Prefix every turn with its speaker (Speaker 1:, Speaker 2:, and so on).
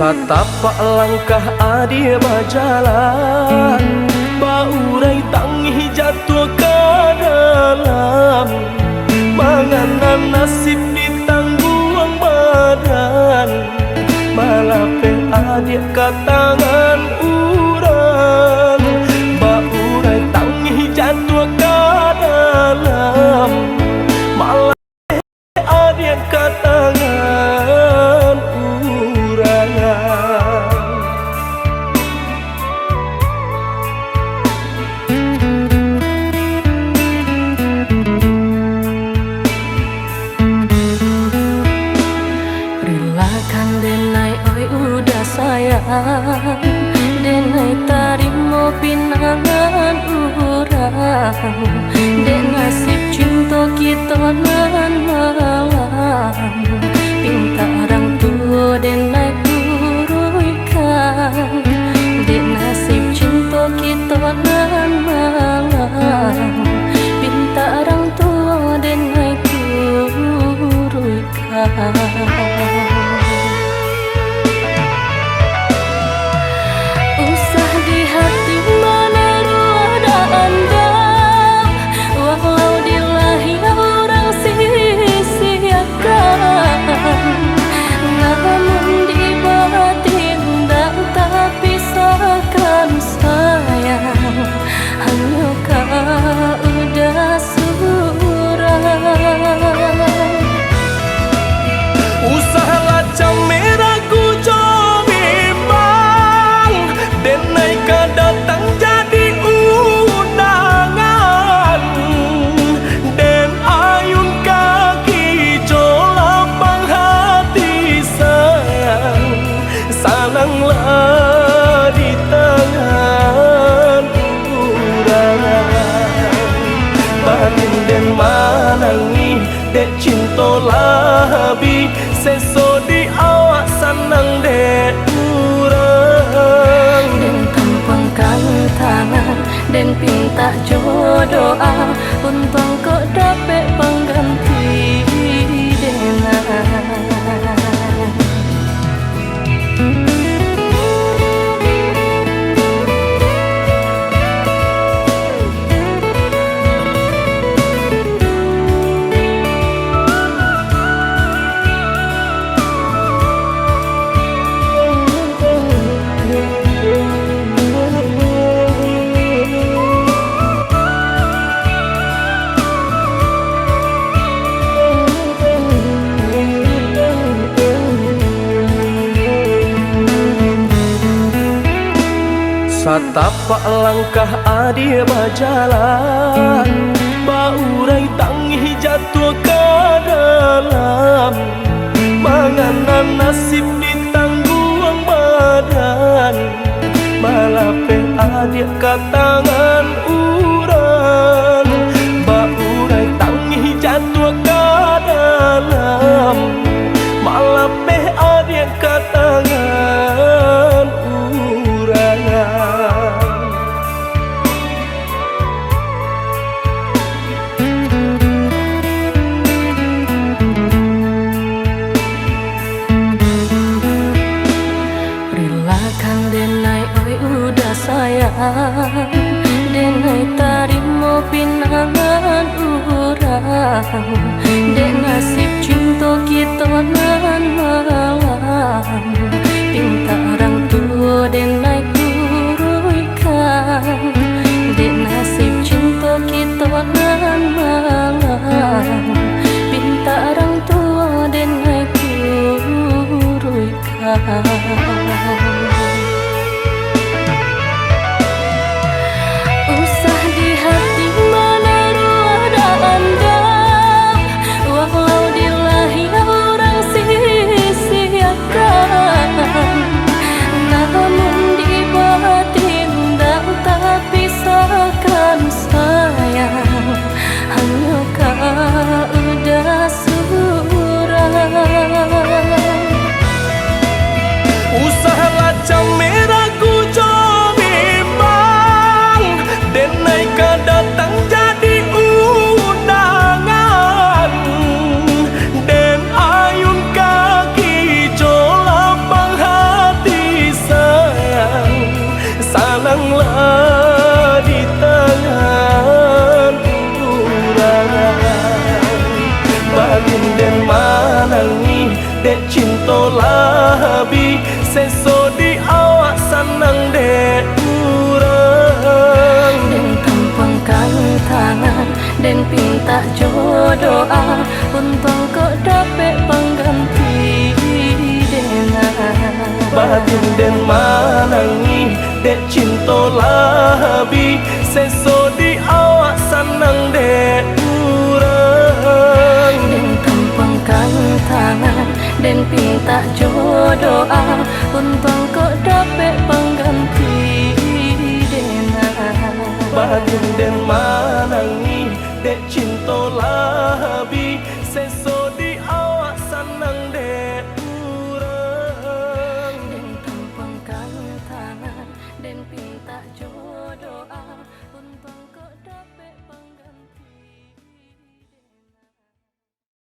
Speaker 1: Satapak langkah adia berjalan, baurai tangi jatuh ke dalam. Menganan nasib ditangguang badan, malape adia ke tangan urang. Baurai tangi jatuh ke dalam, malape adia ke tangan urang.
Speaker 2: Relakan denai oi udah sayang, denai tarimo pinangan urang. Den nasib cinta kita nan malam, pinta orang tua denai uruikan. Den nasib cinta kita nan malam, pinta orang tua denai uruikan. Usah di hati mana ada anda, walau di lahir orang sia-siakan. Namun di batin dan tak pisahkan sayang, hanya kau udah surang.
Speaker 1: Usahalah camera ku bimbang, denai ka datang jadi undangan. Den ayun kaki colapang hati sayang, salanglah di tangan urang. Batin den manangi dek cinta labi, seso di awak sanang dek urang.
Speaker 2: Den tampangkan tangan, den pinta jodoa, untung kau dapat pengganti denai.
Speaker 1: Satapak langkah adia berjalan, baurai tangi jatuh ke dalam. Menganan nasib ditangguang badan, malape adia ke tangan urang. Baurai tangi jatuh ke dalam, malape adia ke tangan urang.
Speaker 2: Relakan denai oi udah sayang, denai tarimo pinangan urang. Den nasib cinta kita nan malam, pinta orang tua denai uruikan. Den nasib cinta kita nan malam, pinta orang tua denai uruikan. Usah di hati mana ada anda, walau di lahir orang
Speaker 1: macam merah ku jo bimbang, dan naik datang jadi undangan, dan ayun kaki jo lapang hati sayang, salanglah di tangan urang. Bagin den manangi dek cinta labi, seso di awak sanang dek urang.
Speaker 2: Den tampangkan tangan, den pinta jodoa, untung kok dapet pengganti dengan.
Speaker 1: Batin den manangi dek cinta labi, seso di awak sanang dek urang.
Speaker 2: Den tampangkan tangan, den pinta jodoa, untung kok dapet pengganti dengan.
Speaker 1: Batin den manangi